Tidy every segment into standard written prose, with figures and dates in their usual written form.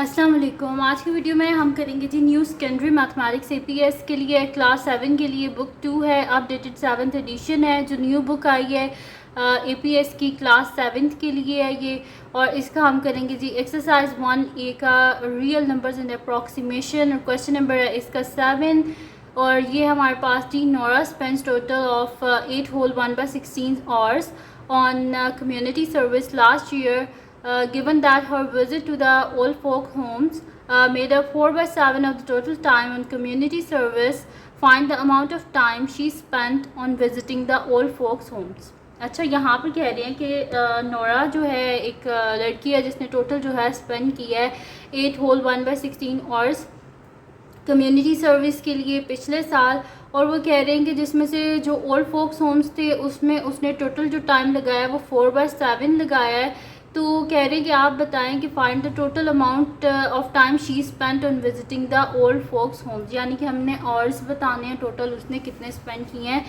अस्सलाम वालेकुम। आज की वीडियो में हम करेंगे जी न्यू सेकेंडरी मैथमेटिक्स एपीएस के लिए क्लास 7 के लिए बुक 2 है, अपडेटेड 7th एडिशन है। जो न्यू बुक आई है एपीएस की क्लास 7th के लिए है ये, और इसका हम करेंगे जी एक्सरसाइज 1A का रियल नंबर्स इन अप्रॉक्सीमेशन, और क्वेश्चन नंबर है इसका 7। और ये हमारे पास जी Nora spends total of 8 whole 1/16 hours on community service last year. Given that her visit to the old folk homes made up 4/7 of the total time on community service, find the amount of time she spent on visiting the old folks homes. अच्छा, यहाँ पर कह रहे हैं कि Nora जो है एक लड़की है जिसने टोटल जो है स्पेंड किया है 8 होल 1/16 आवर्स कम्युनिटी सर्विस के लिए पिछले साल। और वो कह रहे हैं कि जिसमें से जो ओल्ड फोक्स होम्स थे उसमें उसने टोटल जो टाइम लगाया वो 4/7 लगाया है। तो कह रहे हैं कि आप बताएं कि find the total amount of time she spent on visiting the old folks homes, यानी कि हमने आवर्स बताने हैं टोटल उसने कितने स्पेंड किए हैं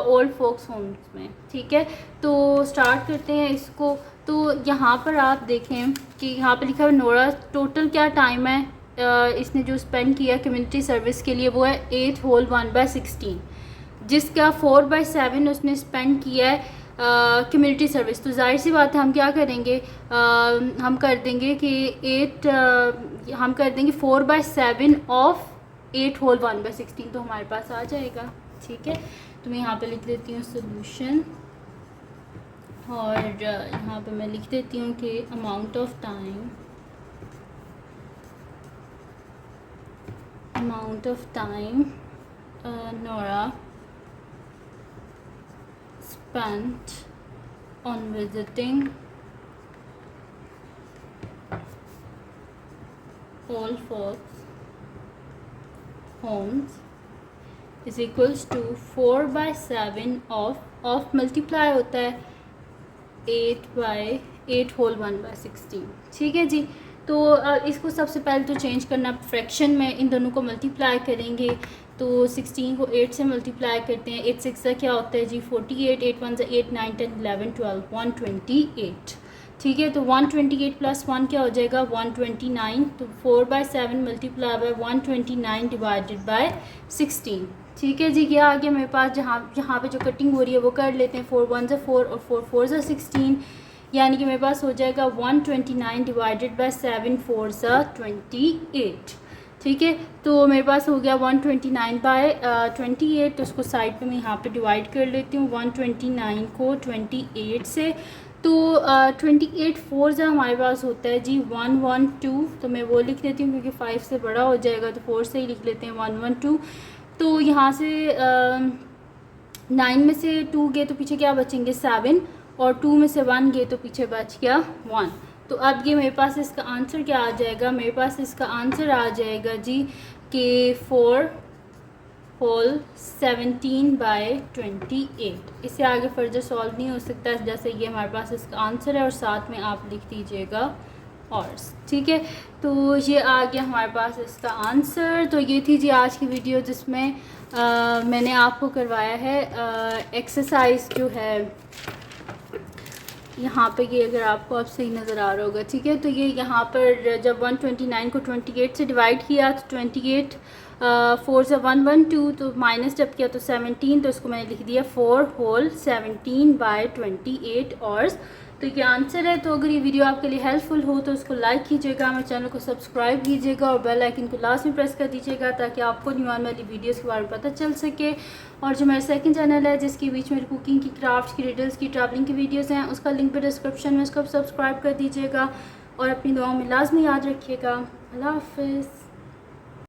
ओल्ड फोक्स होम्स में। ठीक है, तो स्टार्ट करते हैं इसको। तो यहाँ पर आप देखें कि यहाँ पर लिखा है नोरा टोटल क्या टाइम है इसने जो स्पेंड किया कम्युनिटी सर्विस के लिए वो है 8 होल 1/16, जिसका 4/7 उसने स्पेंड किया है कम्युनिटी सर्विस। तो जाहिर सी बात है हम क्या करेंगे, हम कर देंगे कि 4/7 ऑफ 8 होल 1/16, तो हमारे पास आ जाएगा। ठीक है, तो मैं यहाँ पे लिख देती हूँ सोल्यूशन, और यहाँ पे मैं लिख देती हूँ कि amount of time Nora spent on visiting old folks homes is equals to 4/7 of multiply होता है 8 होल 1/16। ठीक है जी, तो इसको सबसे पहले तो चेंज करना फ्रैक्शन में, इन दोनों को मल्टीप्लाई करेंगे तो 16 को 8 से मल्टीप्लाई करते हैं। 8 6 क्या होता है जी 48, 8 1 8 9 10 11 12 128। ठीक है, तो 128 प्लस 1 क्या हो जाएगा 129। तो 4/7 मल्टीप्लाई बाय 129 डिवाइडेड बाय 16। ठीक है जी, क्या आ गया मेरे पास, जहाँ पे जो कटिंग हो रही है वो कर लेते हैं। 4 1 4 और 4 4 16, यानी कि मेरे पास हो जाएगा 129 डिवाइडेड बाय 7 4 28। ठीक है, तो मेरे पास हो गया 129 बाय 28। तो उसको साइड पे मैं यहाँ पे डिवाइड कर लेती हूँ 129 को 28 से। तो 28 4 से हमारे पास होता है जी 112। तो मैं वो लिख लेती हूँ क्योंकि 5 से बड़ा हो जाएगा, तो 4 से ही लिख लेते हैं 112। तो यहाँ से 9 में से 2 गए तो पीछे क्या बचेंगे 7, और 2 में से 1 गए तो पीछे बच गया 1। तो अब ये मेरे पास इसका आंसर क्या आ जाएगा, मेरे पास इसका आंसर आ जाएगा जी कि 4 होल 17/28। इससे आगे फर्दर सॉल्व नहीं हो सकता, जैसे ये हमारे पास इसका आंसर है और साथ में आप लिख दीजिएगा और। ठीक है, तो ये आ गया हमारे पास इसका आंसर। तो ये थी जी आज की वीडियो जिसमें मैंने आपको करवाया है एक्सरसाइज जो है यहाँ पे, ये अगर आपको अब सही नज़र आ रहा होगा। ठीक है, तो ये यहाँ पर जब 129 को 28 से डिवाइड किया तो 28 4 से 112, तो माइनस जब किया तो 17, तो इसको मैंने लिख दिया 4 होल 17/28 और। तो ये आंसर है। तो अगर ये वीडियो आपके लिए हेल्पफुल हो तो उसको लाइक कीजिएगा, मेरे चैनल को सब्सक्राइब कीजिएगा और बेल आइकन को लास्ट में प्रेस कर दीजिएगा ताकि आपको न्यू आने वाली वीडियोस के बारे में पता चल सके। और जो मेरा सेकंड चैनल है जिसके बीच में कुकिंग की, क्राफ्ट्स की, रिडल्स की, ट्रैवलिंग की वीडियोस हैं, उसका लिंक भी डिस्क्रिप्शन में, उसको सब्सक्राइब कर दीजिएगा और अपनी दुआओं में लाजमी याद रखिएगा। अल्लाह हाफ़िज़।